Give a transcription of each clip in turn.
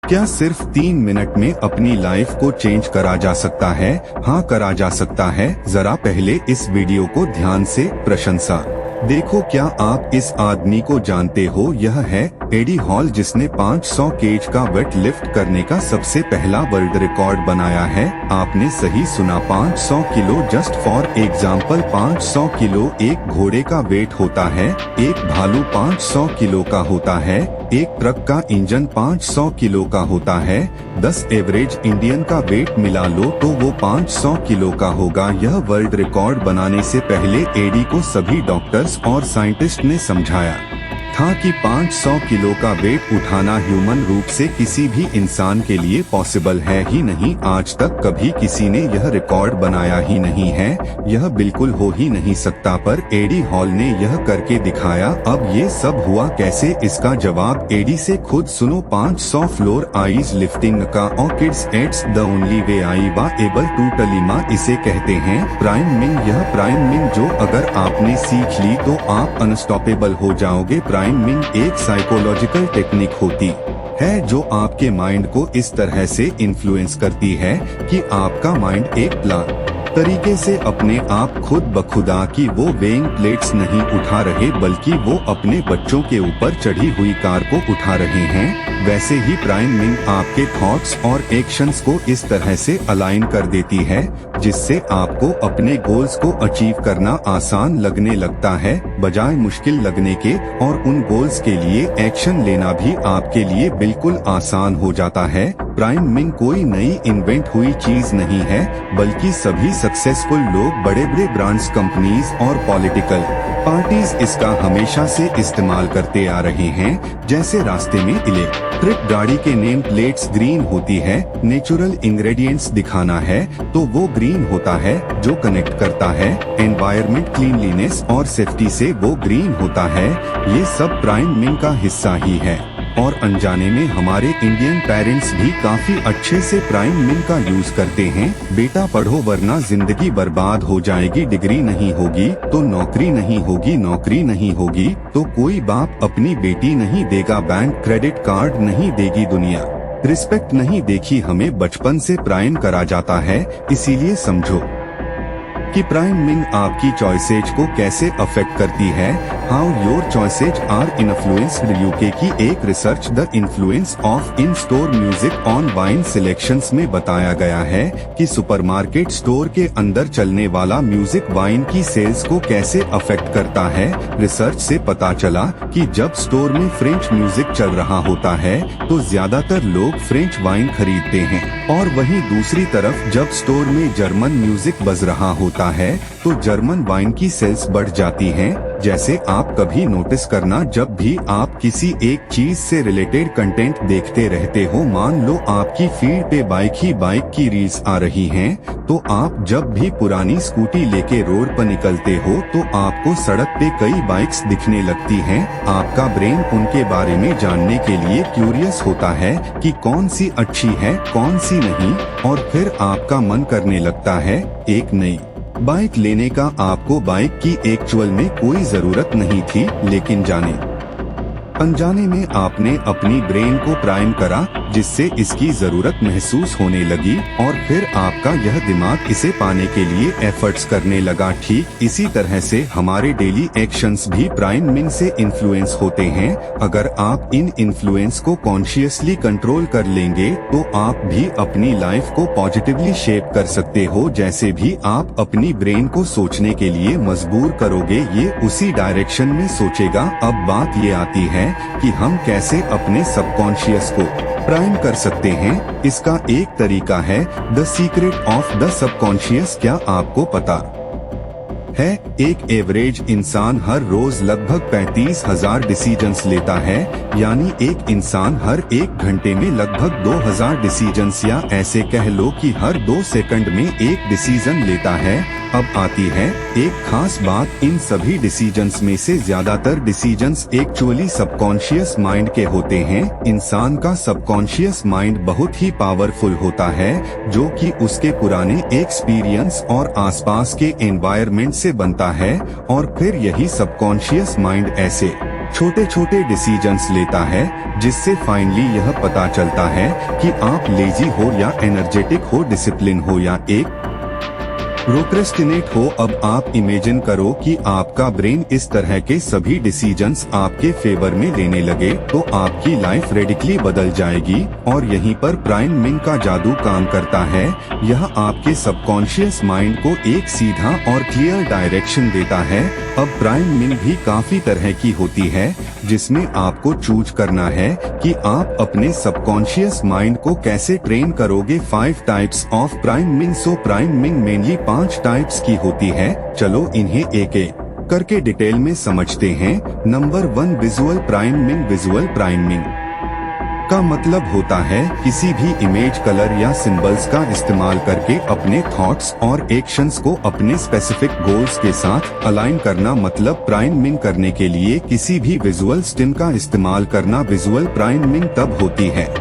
क्या सिर्फ 3 मिनट में अपनी लाइफ को चेंज करा जा सकता है? हाँ, करा जा सकता है। जरा पहले इस वीडियो को ध्यान से प्रशंसा देखो। क्या आप इस आदमी को जानते हो? यह है एडी हॉल, जिसने 500 केज का वेट लिफ्ट करने का सबसे पहला वर्ल्ड रिकॉर्ड बनाया है। आपने सही सुना, 500 kilo. Just for example, 500 kilo एक घोड़े का वेट होता है, एक भालू 500 किलो का होता है, एक ट्रक का इंजन 500 किलो का होता है। 10 एवरेज इंडियन का वेट मिला लो तो वो 500 किलो का होगा। यह वर्ल्ड रिकॉर्ड बनाने से पहले एडी को सभी डॉक्टर्स और साइंटिस्ट ने समझाया था कि 500 किलो का वेट उठाना ह्यूमन रूप से किसी भी इंसान के लिए पॉसिबल है ही नहीं। आज तक कभी किसी ने यह रिकॉर्ड बनाया ही नहीं है, यह बिल्कुल हो ही नहीं सकता। पर एडी हॉल ने यह करके दिखाया। अब ये सब हुआ कैसे? इसका जवाब एडी से खुद सुनो। 500 फ्लोर आइज लिफ्टिंग का और किड्स एट्स द ओनली वे आई बा एबल टू टलीमा इसे कहते हैं प्राइमिंग। यह प्राइमिंग जो अगर आपने सीख ली तो आप अनस्टॉपेबल हो जाओगे। प्राइमिंग एक साइकोलॉजिकल टेक्निक होती है जो आपके माइंड को इस तरह से इन्फ्लुएंस करती है कि आपका माइंड एक प्लान तरीके से अपने आप खुद बखुदा की वो वेइंग प्लेट्स नहीं उठा रहे, बल्कि वो अपने बच्चों के ऊपर चढ़ी हुई कार को उठा रहे हैं। वैसे ही प्राइमिंग आपके थॉट्स और एक्शंस को इस तरह से अलाइन कर देती है जिससे आपको अपने गोल्स को अचीव करना आसान लगने लगता है बजाय मुश्किल लगने के, और उन गोल्स के लिए एक्शन लेना भी आपके लिए बिल्कुल आसान हो जाता है। प्राइमिंग कोई नई इन्वेंट हुई चीज नहीं है, बल्कि सभी सक्सेसफुल लोग, बड़े बड़े ब्रांड्स, कंपनीज और पॉलिटिकल पार्टीज इसका हमेशा से इस्तेमाल करते आ रहे हैं। जैसे रास्ते में इलेक्ट्रिक गाड़ी के नेम प्लेट्स ग्रीन होती है, नेचुरल इंग्रेडिएंट्स दिखाना है तो वो ग्रीन होता है, जो कनेक्ट करता है एनवायरमेंट, क्लीनलीनेस और सेफ्टी से वो ग्रीन होता है। ये सब प्राइमिंग का हिस्सा ही है। और अनजाने में हमारे इंडियन पेरेंट्स भी काफी अच्छे से प्राइमिंग का यूज करते हैं। बेटा पढ़ो वरना जिंदगी बर्बाद हो जाएगी, डिग्री नहीं होगी तो नौकरी नहीं होगी, नौकरी नहीं होगी तो कोई बाप अपनी बेटी नहीं देगा, बैंक क्रेडिट कार्ड नहीं देगी दुनिया, रिस्पेक्ट नहीं देखी। हमें बचपन से प्राइम करा जाता है। इसीलिए समझो कि प्राइमिंग आपकी चॉइसेज को कैसे अफेक्ट करती है। How your choices are influenced. UK की एक research the influence of in store music on wine selections में बताया गया है कि सुपरमार्केट स्टोर के अंदर चलने वाला म्यूजिक वाइन की सेल्स को कैसे अफेक्ट करता है। रिसर्च से पता चला कि जब स्टोर में फ्रेंच म्यूजिक चल रहा होता है तो ज्यादातर लोग फ्रेंच वाइन खरीदते हैं, और वहीं दूसरी तरफ जब स्टोर में जर्मन म्यूजिक बज रहा होता है तो जर्मन वाइन की सेल्स बढ़ जाती हैं। जैसे आप कभी नोटिस करना, जब भी आप किसी एक चीज से रिलेटेड कंटेंट देखते रहते हो, मान लो आपकी फीड पे बाइक की रील्स आ रही हैं, तो आप जब भी पुरानी स्कूटी लेके रोड पर निकलते हो तो आपको सड़क पे कई बाइक्स दिखने लगती हैं। आपका ब्रेन उनके बारे में जानने के लिए क्यूरियस होता है कि कौन सी अच्छी है, कौन सी नहीं, और फिर आपका मन करने लगता है एक नई बाइक लेने का। आपको बाइक की एक्चुअल में कोई जरूरत नहीं थी, लेकिन जाने अनजाने में आपने अपनी ब्रेन को प्राइम करा, जिससे इसकी जरूरत महसूस होने लगी, और फिर आपका यह दिमाग इसे पाने के लिए एफर्ट्स करने लगा। ठीक इसी तरह से हमारे डेली एक्शंस भी प्राइमिंग से इन्फ्लुएंस होते हैं। अगर आप इन इन्फ्लुएंस को कॉन्शियसली कंट्रोल कर लेंगे तो आप भी अपनी लाइफ को पॉजिटिवली शेप कर सकते हो। जैसे भी आप अपनी ब्रेन को सोचने के लिए मजबूर करोगे, ये उसी डायरेक्शन में सोचेगा। अब बात ये आती है कि हम कैसे अपने सबकॉन्शियस को प्राइम कर सकते हैं। इसका एक तरीका है the secret of the subconscious. क्या आपको पता है एक एवरेज इंसान हर रोज लगभग 35,000 डिसीजंस लेता है, यानी एक इंसान हर 1 घंटे में लगभग 2,000 डिसीजंस, या ऐसे कह लो कि हर 2 सेकंड में एक डिसीजन लेता है। अब आती है एक खास बात, इन सभी डिसीजंस में से ज्यादातर डिसीजंस एक्चुअली सबकॉन्शियस माइंड के होते हैं। इंसान का सबकॉन्शियस माइंड बहुत ही पावरफुल होता है, जो कि उसके पुराने एक्सपीरियंस और आसपास के एनवायरनमेंट से बनता है, और फिर यही सबकॉन्शियस माइंड ऐसे छोटे छोटे डिसीजंस लेता है, जिससे फाइनली यह पता चलता है कि आप लेजी हो या एनर्जेटिक हो, डिसिप्लिन हो या एक प्रोक्रेस्टिनेट हो। अब आप इमेजिन करो कि आपका ब्रेन इस तरह के सभी डिसीजंस आपके फेवर में लेने लगे तो आपकी लाइफ रेडिकली बदल जाएगी। और यहीं पर प्राइम मिंग का जादू काम करता है। यह आपके सबकॉन्शियस माइंड को एक सीधा और क्लियर डायरेक्शन देता है। अब प्राइम मिंग भी काफी तरह की होती है, जिसमें आपको चूज करना है कि आप अपने सबकॉन्शियस माइंड को कैसे ट्रेन करोगे। 5 types of prime Ming. So prime Ming mainly 5 types की होती है। चलो इन्हें एक एक करके डिटेल में समझते हैं। Number 1, visual prime Ming. Visual prime Ming का मतलब होता है किसी भी इमेज, कलर या सिंबल्स का इस्तेमाल करके अपने थॉट्स और एक्शंस को अपने स्पेसिफिक गोल्स के साथ अलाइन करना। मतलब प्राइम मिंग करने के लिए किसी भी विजुअल स्टिम का इस्तेमाल करना। विजुअल प्राइम मिंग तब होती है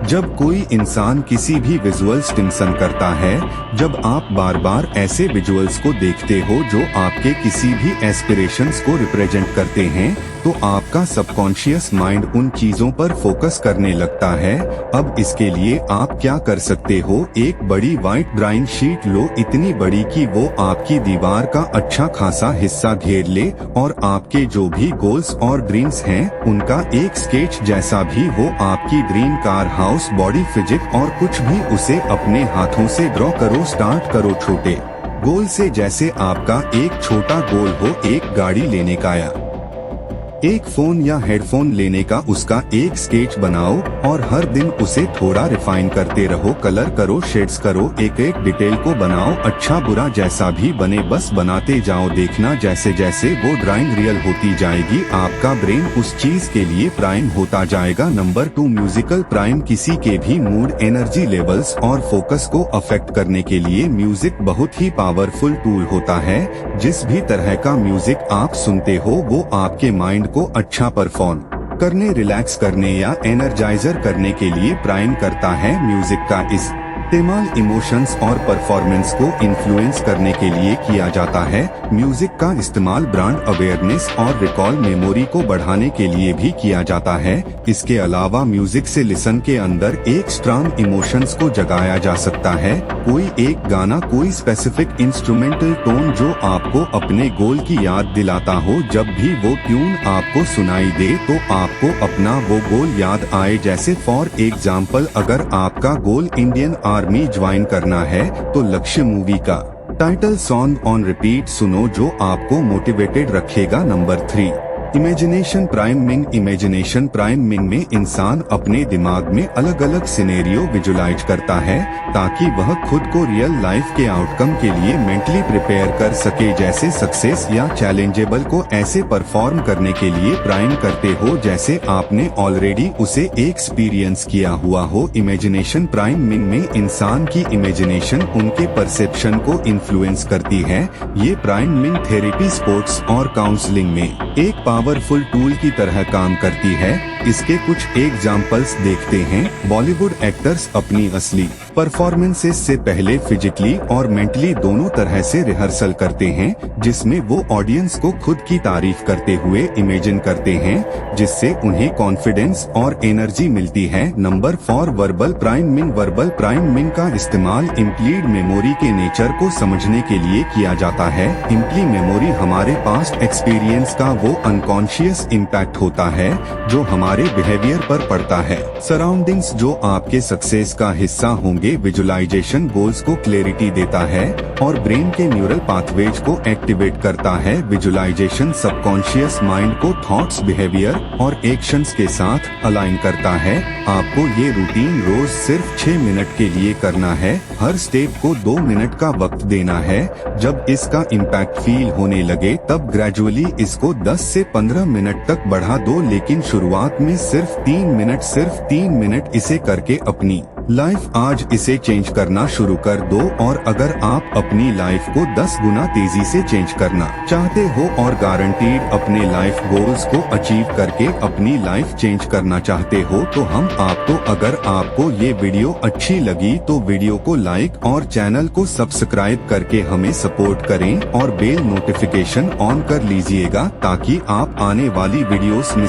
जब कोई इंसान किसी भी विजुअल स्टिम्सन करता है। जब आप बार बार ऐसे विजुअल्स को देखते हो जो आपके किसी भी एस्पिरेशंस को रिप्रेजेंट करते हैं, तो आपका सबकॉन्शियस माइंड उन चीजों पर फोकस करने लगता है। अब इसके लिए आप क्या कर सकते हो, एक बड़ी व्हाइट ड्राइंग शीट लो, इतनी बड़ी कि वो आपकी दीवार का अच्छा खासा हिस्सा घेर ले, और आपके जो भी गोल्स और ड्रीम्स हैं उनका एक स्केच जैसा भी हो। आपकी dream car, house, body physique और कुछ भी, उसे अपने हाथों से ड्रॉ करो। स्टार्ट करो छोटे गोल से, जैसे आपका एक छोटा गोल हो एक गाड़ी लेने का या एक फोन या हेडफोन लेने का, उसका एक स्केच बनाओ और हर दिन उसे थोड़ा रिफाइन करते रहो। कलर करो, शेड्स करो, एक एक डिटेल को बनाओ। अच्छा बुरा जैसा भी बने बस बनाते जाओ। देखना जैसे जैसे वो ड्राइंग रियल होती जाएगी, आपका ब्रेन उस चीज के लिए प्राइम होता जाएगा। Number 2, musical prime. किसी के भी मूड, एनर्जी लेवल्स और फोकस को अफेक्ट करने के लिए म्यूजिक बहुत ही पावरफुल टूल होता है। जिस भी तरह का म्यूजिक आप सुनते हो वो आपके माइंड को अच्छा परफॉर्म करने, रिलैक्स करने या एनर्जाइजर करने के लिए प्राइम करता है। म्यूजिक का इस्तेमाल इमोशंस और परफॉर्मेंस को इन्फ्लुएंस करने के लिए किया जाता है। म्यूजिक का इस्तेमाल ब्रांड अवेयरनेस और रिकॉल मेमोरी को बढ़ाने के लिए भी किया जाता है। इसके अलावा म्यूजिक से लिसन के अंदर एक स्ट्रॉन्ग इमोशंस को जगाया जा सकता है। कोई एक गाना, कोई स्पेसिफिक इंस्ट्रूमेंटल टोन जो आपको अपने गोल की याद दिलाता हो। जब भी वो ट्यून आपको सुनाई दे तो आपको अपना वो गोल याद आए। जैसे फॉर एग्जाम्पल, अगर आपका गोल इंडियन आर्मी ज्वाइन करना है तो लक्ष्य मूवी का टाइटल सॉन्ग ऑन रिपीट सुनो जो आपको मोटिवेटेड रखेगा। Number 3, imagination prime Ming. Imagination prime Ming में इंसान अपने दिमाग में अलग अलग सिनेरियो विजुलाइज करता है ताकि वह खुद को रियल लाइफ के आउटकम के लिए मेंटली प्रिपेयर कर सके। जैसे सक्सेस या चैलेंजेबल को ऐसे परफॉर्म करने के लिए प्राइम करते हो जैसे आपने ऑलरेडी उसे एक्सपीरियंस किया हुआ हो। इमेजिनेशन प्राइम मिंग में इंसान की इमेजिनेशन उनके परसेप्शन को इन्फ्लुएंस करती है। ये प्राइम मिंग थेरेपी, स्पोर्ट्स और काउंसलिंग में एक पावरफुल टूल की तरह काम करती है। इसके कुछ एग्जाम्पल्स देखते हैं। बॉलीवुड एक्टर्स अपनी असली परफॉर्मेंसेस से पहले फिजिकली और मेंटली दोनों तरह से रिहर्सल करते हैं, जिसमें वो ऑडियंस को खुद की तारीफ करते हुए इमेजिन करते हैं, जिससे उन्हें कॉन्फिडेंस और एनर्जी मिलती है। Number 4, verbal prime Ming. Verbal prime Ming का इस्तेमाल इम्प्लीड मेमोरी के नेचर को समझने के लिए किया जाता है। इम्प्ली मेमोरी हमारे पास्ट एक्सपीरियंस का वो अनकॉन्शियस इम्पैक्ट होता है जो हमारे बिहेवियर पर पड़ता है। सराउंडिंग्स जो आपके सक्सेस का हिस्सा होंगे। विजुअलाइजेशन गोल्स को क्लैरिटी देता है और ब्रेन के न्यूरल पाथवेज को एक्टिवेट करता है। विजुअलाइजेशन सबकॉन्शियस माइंड को थॉट्स, बिहेवियर और एक्शंस के साथ अलाइन करता है। आपको ये रूटीन रोज सिर्फ 6 मिनट के लिए करना है। हर स्टेप को 2 मिनट का वक्त देना है। जब इसका इम्पैक्ट फील होने लगे तब ग्रेजुअली इसको 10 से 15 मिनट तक बढ़ा दो, लेकिन शुरुआत में सिर्फ 3 मिनट इसे करके अपनी लाइफ आज इसे चेंज करना शुरू कर दो। और अगर आप अपनी लाइफ को 10 गुना तेजी से चेंज करना चाहते हो और गारंटीड अपने लाइफ गोल्स को अचीव करके अपनी लाइफ चेंज करना चाहते हो तो हम आपको, अगर आपको ये वीडियो अच्छी लगी तो वीडियो को लाइक और चैनल को सब्सक्राइब करके हमें सपोर्ट करें और बेल नोटिफिकेशन ऑन कर लीजिएगा ताकि आप आने वाली वीडियोस मिस